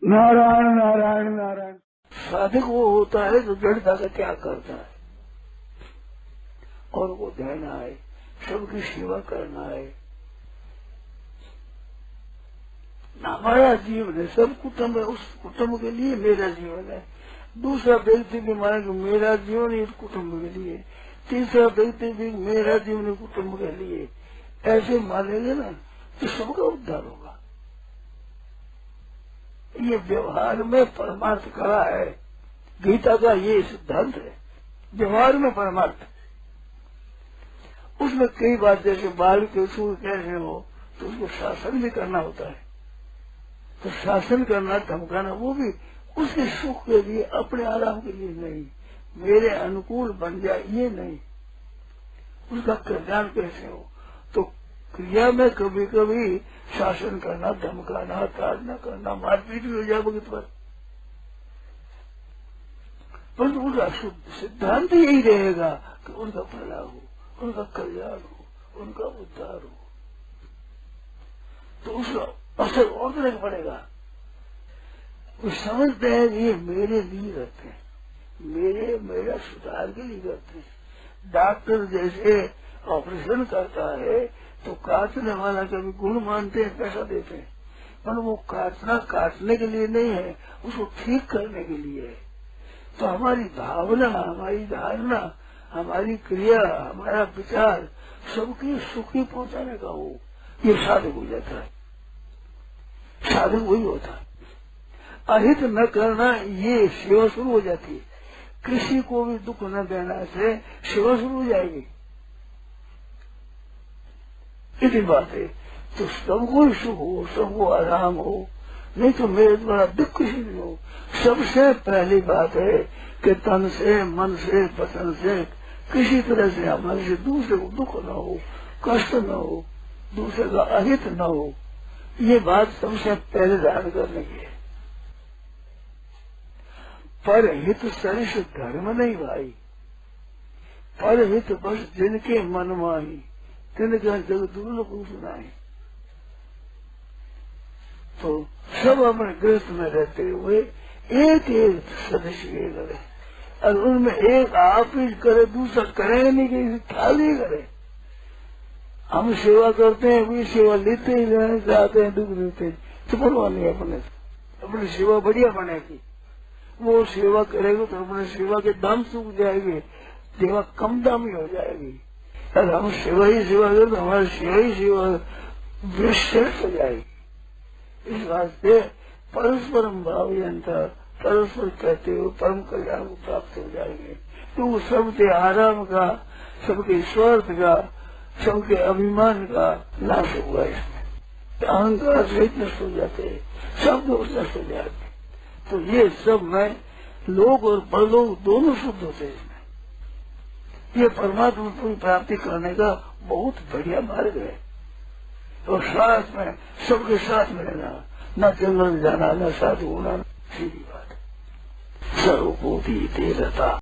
नारायण नारायण नारायण। साधक वो होता है जो जड़ता का त्याग करता है और वो देना है, सबकी सेवा करना है। हमारा जीवन है, सब कुटुंब है, उस कुटुंब के लिए मेरा जीवन है। दूसरा व्यक्ति भी माने कि मेरा जीवन इस कुटुंब के लिए, तीसरा व्यक्ति भी मेरा जीवन कुटुंब के लिए, ऐसे मानेंगे ना तो सबका उद्धार होगा। ये व्यवहार में परमार्थ कला है, गीता का ये सिद्धांत है, व्यवहार में परमार्थ। उसमें कई बात जैसे बाल के सुख कैसे हो तो उसको शासन भी करना होता है, तो शासन करना धमकाना वो भी उसके सुख के लिए, अपने आराम के लिए नहीं, मेरे अनुकूल बन जाए ये नहीं, उसका कल्याण कैसे हो। तो क्रिया में कभी कभी शासन करना, धमकाना, ताड़ना करना, मारपीट भी हो जाए भगत पर, परंतु उनका सिद्धांत यही रहेगा कि उनका भला हो, उनका कल्याण हो, उनका उद्धार हो। तो उसका असर और तरह का पड़ेगा। वो समझते हैं ये मेरे लिए करते हैं, मेरा सुधार के लिए करते हैं। डॉक्टर जैसे ऑपरेशन करता है तो काटने वाला कभी गुण मानते हैं, पैसा देते हैं, पर वो काटने के लिए नहीं है, उसको ठीक करने के लिए है। तो हमारी भावना, हमारी धारणा, हमारी क्रिया, हमारा विचार सबकी सुखी पहुंचाने का हो, ये साधक हो जाता है। साधक वही होता है। अहित न करना ये सेवा शुरू हो जाती है। किसी को भी दुख न देना से सेवा शुरू हो जाएगी, इतनी बात है। तो सबको सुख हो, सबको आराम हो, नहीं तो मेरे द्वारा दुख किसी भी हो। सबसे पहली बात है कि तन से, मन से, वचन से किसी तरह से हमारे से दूसरे को दुख न हो, कष्ट न हो, दूसरे का अहित न हो, ये बात सबसे पहले ध्यान करने की है। परहित सरिष धर्म नहीं भाई, परहित बस जिनके मन माही, तिनका जग दुर्लभ सुनाई। तो सब अपने गृहस्थ में रहते हुए एक एक सदस्य करे, और उनमें एक आप ही करे, दूसरा करेगा नहीं, कि ख्याल ही करे। हम सेवा करते हैं, वे सेवा लेते ही रहना चाहते हैं, दुख देते हैं, तो परवाह नहीं अपनी सेवा बढ़िया बनेगी। वो सेवा करेगा तो अपने सेवा के दाम सूख जाएंगे, सेवा कम दामी हो जाएगी। अगर हम सेवा करें तो हमारी सेवा विश्रेष्ठ हो जाएगी। इस वास्ते परस्परम भावयंता, परस्पर कहते हुए परम कल्याण को प्राप्त हो जाएंगे। तो सबके आराम का, सबके स्वार्थ का, सबके अभिमान का नाश हुआ इसमें। अहंकार सहित नष्ट हो जाते हैं, सब दोष नष्ट हो जाते। तो ये सब में लोग और परलोक दोनों शुद्ध होते हैं। इसमें ये परमात्मा की प्राप्ति करने का बहुत बढ़िया मार्ग है। और साथ में सबके साथ में रहना, न जंगल जाना, न साधु होना, सीधी बात। सर्वभूति तेजता।